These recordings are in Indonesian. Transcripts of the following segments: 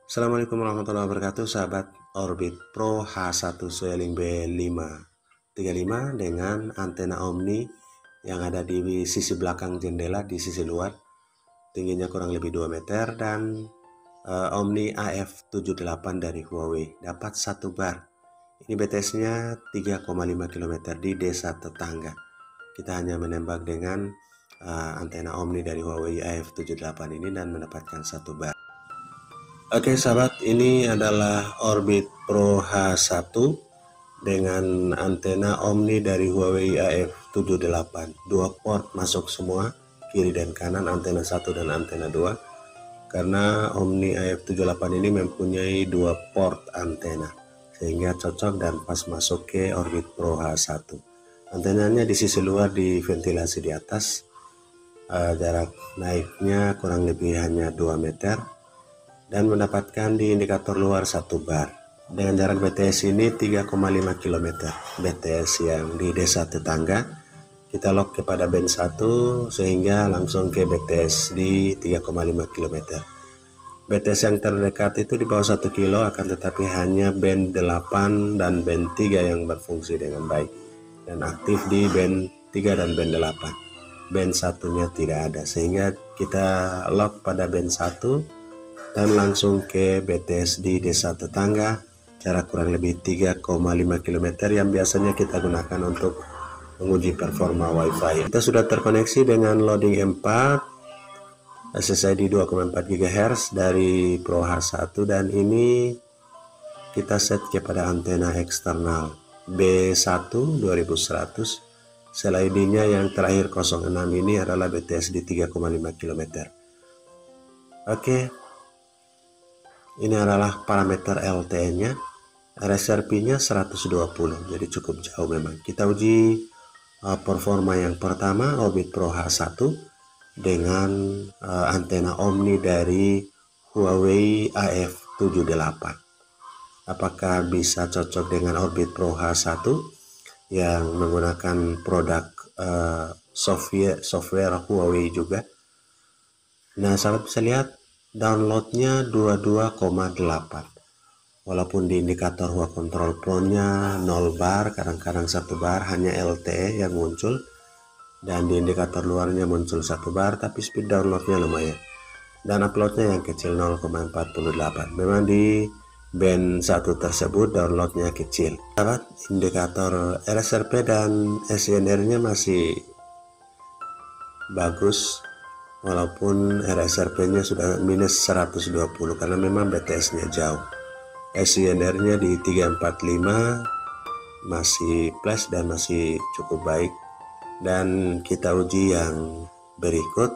Assalamualaikum warahmatullahi wabarakatuh, sahabat Orbit Pro H1 Xiaolin B535 dengan antena Omni yang ada di sisi belakang jendela di sisi luar, tingginya kurang lebih 2 meter, dan Omni AF78 dari Huawei, dapat 1 bar. Ini BTS-nya 3,5 km di desa tetangga. Kita hanya menembak dengan antena Omni dari Huawei AF78 ini dan mendapatkan 1 bar. Oke sahabat, ini adalah Orbit Pro H1 dengan antena Omni dari Huawei AF78. 2 port masuk semua, kiri dan kanan, antena 1 dan antena 2. Karena Omni AF78 ini mempunyai 2 port antena, sehingga cocok dan pas masuk ke Orbit Pro H1. Antenanya di sisi luar, di ventilasi di atas, jarak naiknya kurang lebih hanya 2 meter, dan mendapatkan di indikator luar 1 bar. Dengan jarak BTS ini 3,5 km. BTS yang di desa tetangga, kita lock kepada band 1 sehingga langsung ke BTS di 3,5 km. BTS yang terdekat itu di bawah 1 kilo, akan tetapi hanya band 8 dan band 3 yang berfungsi dengan baik dan aktif di band 3 dan band 8. Band 1-nya tidak ada, sehingga kita lock pada band 1 dan langsung ke BTS di desa tetangga, jarak kurang lebih 3,5 km yang biasanya kita gunakan untuk menguji performa WiFi. Kita sudah terkoneksi dengan loading M4 SSID 2,4 GHz dari Pro H1, dan ini kita set kepada antena eksternal B1 2100. SLID-nya yang terakhir 06 ini adalah BTS di 3,5 km. Oke. Ini adalah parameter LTE-nya, RSRP-nya 120, jadi cukup jauh memang. Kita uji performa yang pertama, Orbit Pro H1 dengan antena Omni dari Huawei AF78. Apakah bisa cocok dengan Orbit Pro H1 yang menggunakan produk software Huawei juga? Nah, sahabat bisa lihat downloadnya 22,8, walaupun di indikator Huawei Control Pro-nya 0 bar, kadang-kadang 1 bar, hanya LTE yang muncul, dan di indikator luarnya muncul 1 bar, tapi speed downloadnya lumayan, dan uploadnya yang kecil 0,48. Memang di band 1 tersebut downloadnya kecil. Sahabat, indikator RSRP dan SINR-nya masih bagus, walaupun RSRP-nya sudah minus 120 karena memang BTS-nya jauh. SINR-nya di 345 masih plus dan masih cukup baik. Dan kita uji yang berikut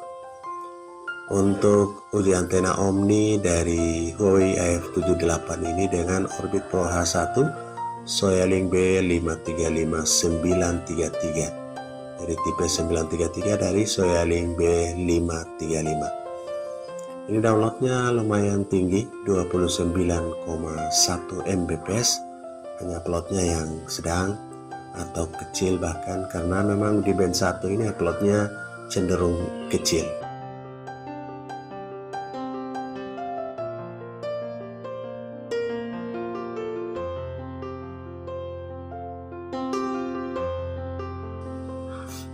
untuk uji antena Omni dari Huawei AF78 ini dengan Orbit Pro H1 Xiaolin B535933 dari tipe 933 dari Xiaolin B535. Ini downloadnya lumayan tinggi, 29,1 Mbps, hanya uploadnya yang sedang atau kecil bahkan, karena memang di band 1 ini uploadnya cenderung kecil.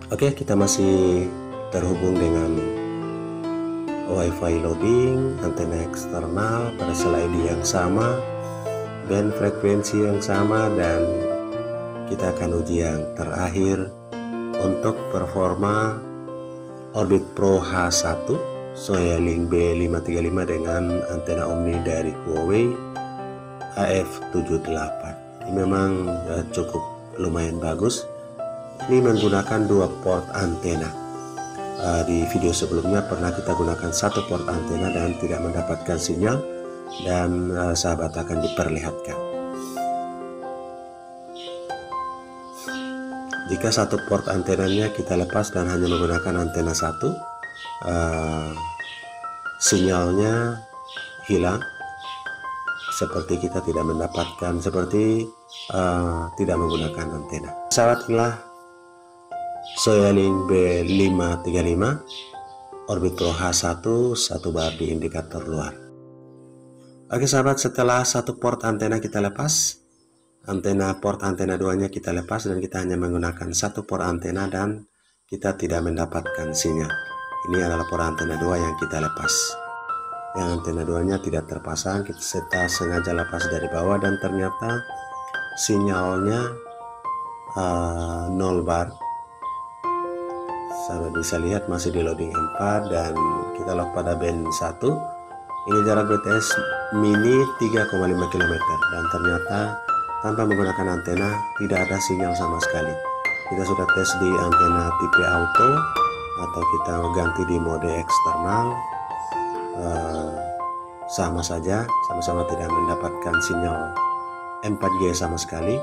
Oke, kita masih terhubung dengan WiFi loading, antena eksternal pada SLID yang sama, band frekuensi yang sama, dan kita akan uji yang terakhir untuk performa Orbit Pro H1 Xiaolin B535 dengan antena Omni dari Huawei AF78. Ini memang cukup lumayan bagus. Ini menggunakan 2 port antena. Di video sebelumnya pernah kita gunakan 1 port antena dan tidak mendapatkan sinyal, dan sahabat akan diperlihatkan. Jika 1 port antenanya kita lepas dan hanya menggunakan antena 1, sinyalnya hilang, seperti kita tidak mendapatkan, seperti tidak menggunakan antena. Sahabat, inilah Xiaolin B535 Orbit Pro H1 1 bar di indikator luar. Oke sahabat, setelah satu port antena kita lepas, port antena 2-nya kita lepas, dan kita hanya menggunakan satu port antena dan kita tidak mendapatkan sinyal. Ini adalah port antena 2 yang kita lepas. Yang antena 2-nya tidak terpasang, kita sengaja lepas dari bawah dan ternyata sinyalnya 0 bar. Sahabat bisa lihat masih di loading 4 dan kita lock pada band 1. Ini jarak BTS mini 3,5 km dan ternyata tanpa menggunakan antena tidak ada sinyal sama sekali. Kita sudah tes di antena tipe auto atau kita ganti di mode eksternal, sama saja, sama-sama tidak mendapatkan sinyal 4G sama sekali.